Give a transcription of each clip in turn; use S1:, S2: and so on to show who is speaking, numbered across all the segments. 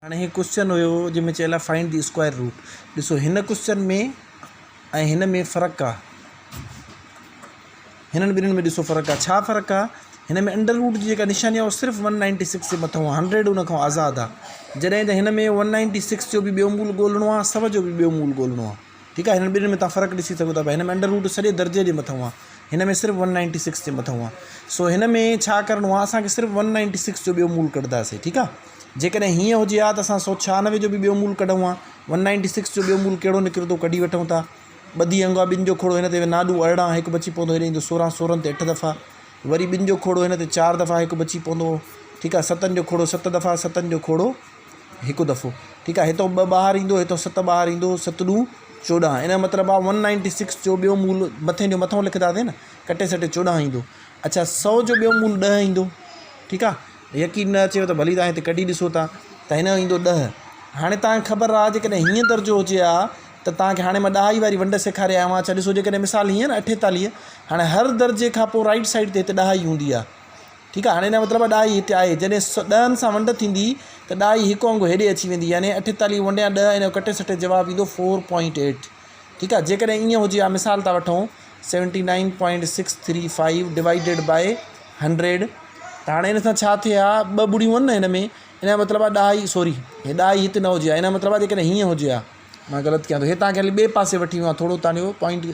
S1: हाँ ये क्वेश्चन हुयो जंहिंमें चयल आहे फाइंड द स्क्वायर रूट। ॾिसो हिन क्वेश्चन में ऐं हिन में फ़र्क़ु आहे, हिननि ॿिन्हिनि में ॾिसो फ़र्क़ु आहे। छा फ़र्क़ु आहे? हिन में अंडर रूट जी जेका निशानी आहे उहो सिर्फ़ु 196 जे मथां आहे, 100 उन खां आज़ादु आहे। जॾहिं त हिन में 196 जो बि ॿियो मूल ॻोल्हणो आहे, 100 जो बि ॿियो मूल ॻोल्हणो आहे। ठीकु आहे, हिननि ॿिन्हिनि में तव्हां फ़र्क़ु ॾिसी सघो था। हिन में अंडर रूट सॼे दर्जे जे मथां आहे, हिन में सिर्फ़ु 196 जे मथां आहे। सो हिन में छा करिणो आहे, असांखे सिर्फ़ु 196 जो ॿियो मूल कढंदासीं। ठीकु आहे, जेकॾहिं हीअं हुजे हा त असां 196 जो बि ॿियो मूल कढूं हा। 196 जो ॿियो मूल कहिड़ो निकिरे थो कढी वठूं था। ॿधी अंगु आहे, ॿिनि जो खोड़ो हिन ते नाॾू 18, हिकु बची पवंदो, हेॾे ईंदो 16, 16 ते 8 दफ़ा, वरी ॿिनि जो खोड़ो हिन ते 4 दफ़ा, हिकु बची पवंदो। ठीकु आहे, 7 जो खोड़ो 7 दफ़ा, 7 जो खोड़ो हिकु दफ़ो। ठीकु आहे, हितां 2 ॿाहिरि ईंदो, हितां 7 ॿाहिरि ईंदो, 7 ॾूं 14। इन जो मतिलबु आहे 196 जो ॿियो मूल मथे जो मथां लिखंदासीं न, कटे सटे 14 ईंदो। अच्छा, 100 जो ॿियो मूल 10 ईंदो। ठीकु आहे, यकीन न अचेव त भली तव्हां हिते कढी ॾिसो था त हिन जो ईंदो 10। हाणे तव्हांखे ख़बर आहे जेकॾहिं हीअं दर्जो हुजे हा त तव्हांखे हाणे मां 10 वारी वंड सेखारे आयो आहियां। अच्छा ॾिसो, जेकॾहिं मिसाल हीअं न 48, हाणे हर दर्जे खां पोइ राइट साइड ते हिते 10 ई हूंदी आहे। ठीकु आहे, हाणे हिन जो मतिलबु 10 हिते आहे। जॾहिं 10 सां वंड थींदी त 10 हिकु वांगुरु हेॾे अची वेंदी, यानी 48 वंडिया 10, इन जो कटे सटे जवाबु ईंदो 4.8। ठीकु आहे, जेकॾहिं ईअं हुजे हा, मिसाल था वठूं 79.635 डिवाइडेड बाए 100, त हाणे हिन सां छा थिए हा, 2 ॿुड़ियूं आहिनि न हिन में, इन जो मतिलबु आहे 10 ई, सॉरी हे 10 ई हिते न हुजे हा। इन जो मतिलबु आहे जेकॾहिं हीअं हुजे हा, मां ग़लति कयां थो, हे तव्हांखे हली ॿिए पासे वठी वियो आहे, थोरो तव्हांजो पॉइंट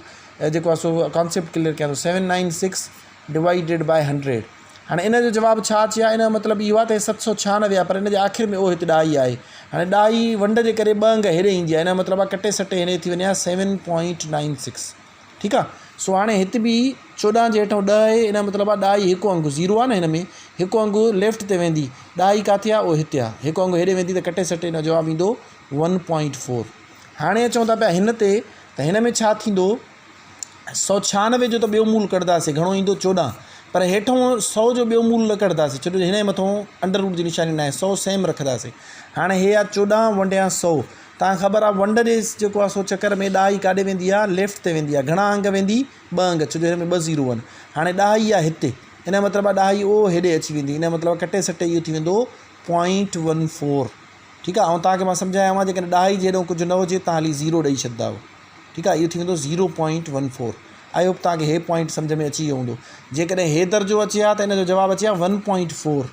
S1: जेको आहे सो कॉन्सेप्ट क्लियर कयां थो। 796 डिवाइडेड बाए 100, हाणे इन जो जवाबु छा अचे हा? इन जो मतिलबु इहो आहे त 796 आहे, पर इन जे आख़िर में उहो हिते 10 ई आहे। हाणे 10 ई वंड जे करे 2 अंग हेॾे ईंदी आहे, इन जो मतिलबु आहे कटे सटे हेॾे थी वञे हा 7.96। ठीकु आहे, सो हाणे हिते बि 14 जे हेठां 10 आहे, इन जो मतिलबु आहे 10 ई हिकु अंगु 0 आहे न, हिन में हिकु अंगु लेफ्ट ते वेंदी, 10 ई किथे आहे, उहो हिते आहे, हिकु अंगु हेॾे वेंदी त कटे सटे इन जो जवाबु ईंदो 1.4। हाणे अचूं था पिया हिन ते, त हिन में छा थींदो, 196 जो त ॿियो मूल कढंदासीं, घणो ईंदो 14, पर हेठां 100 जो ॿियो मूल न कढंदासीं, छो जो हिन जे मथां अंडर रूट जी निशानी न आहे, 100 सेम रखंदासीं। हाणे हे आहे 14 वंडिया 100, तव्हांखे ख़बर आहे वंड जे जेको आहे सो चकर में 10 ई काॾे वेंदी आहे, लेफ्ट ते वेंदी आहे। घणा अंग वेंदी? 2 अंग, छो जो हिन में 2 0 आहिनि। हाणे 10 ई आहे हिते, इन जो मतिलबु आहे 10 ई ओ हेॾे अची वेंदी, इन जो मतिलबु कटे सटे इहो थी वेंदो 0.14। ठीकु आहे, ऐं तव्हांखे मां सम्झायांव जेकॾहिं 10 ई जहिड़ो कुझु न हुजे तव्हां हली 0 ॾेई छॾंदा आहियो। ठीकु आहे, इहो थी वेंदो 0.14। आई होप तव्हांखे हे पॉइंट सम्झ में अची वियो हूंदो। जेकॾहिं हे दर्जो अचे हा त इन जो जवाबु अचे हा 1.4,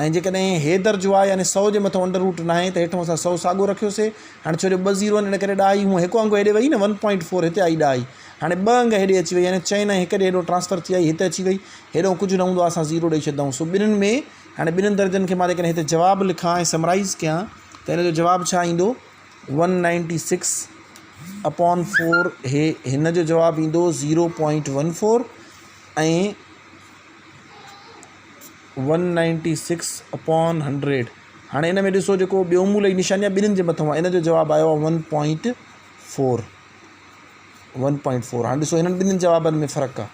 S1: ऐं जेकॾहिं हे दर्जो आहे यानी 100 जे मथां अंडर रूट न आहे त हेठां असां 100 साॻियो रखियोसीं। हाणे छो जो 2 0 आहिनि, इन करे 10 ई हूअं हिकु अंगु हेॾे वई न, 1.4 हिते आई 10 ई, हाणे 2 अंग हेॾे अची वई, यानी चैन हिकु ॾे हेॾो ट्रांसफर थी आई, हिते अची वई, हेॾो कुझु न हूंदो आहे, असां 0 ॾेई छॾंदा आहियूं। सो ॿिन्हिनि में, हाणे ॿिन्हिनि दर्जनि खे मां जेकॾहिं हिते जवाबु लिखां ऐं समराइज़ कयां त इन जो जवाबु छा ईंदो, 196/4, हिन जो जवाबु ईंदो 0.14, ऐं 196/100। हाणे इन में ॾिसो जेको ॿियो मूल जी निशानी आहे ॿिन्हिनि जे मथां आहे, इन जो जवाबु आयो आहे 1.4। हाणे ॾिसो हिननि ॿिन्हिनि जवाबनि में फ़र्क़ु आहे,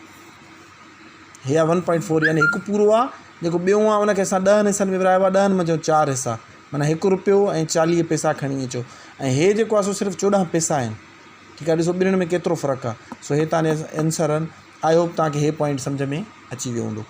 S1: हे आहे 1.4, यानी हिकु पूरो आहे, जेको ॿियो आहे उनखे असां 10 हिसनि में विरायो आहे, 10 में 4 हिसा, माना 1 रुपयो ऐं 40 पैसा खणी अचो, ऐं हे जेको आहे सो सिर्फ़ु 14 पैसा आहिनि। ठीकु आहे, ॾिसो ॿिन्हिनि में केतिरो फ़र्क़ु आहे। सो हे तव्हांजा आंसर आहिनि। आई होप तव्हांखे हे पॉइंट सम्झ में अची वियो हूंदो।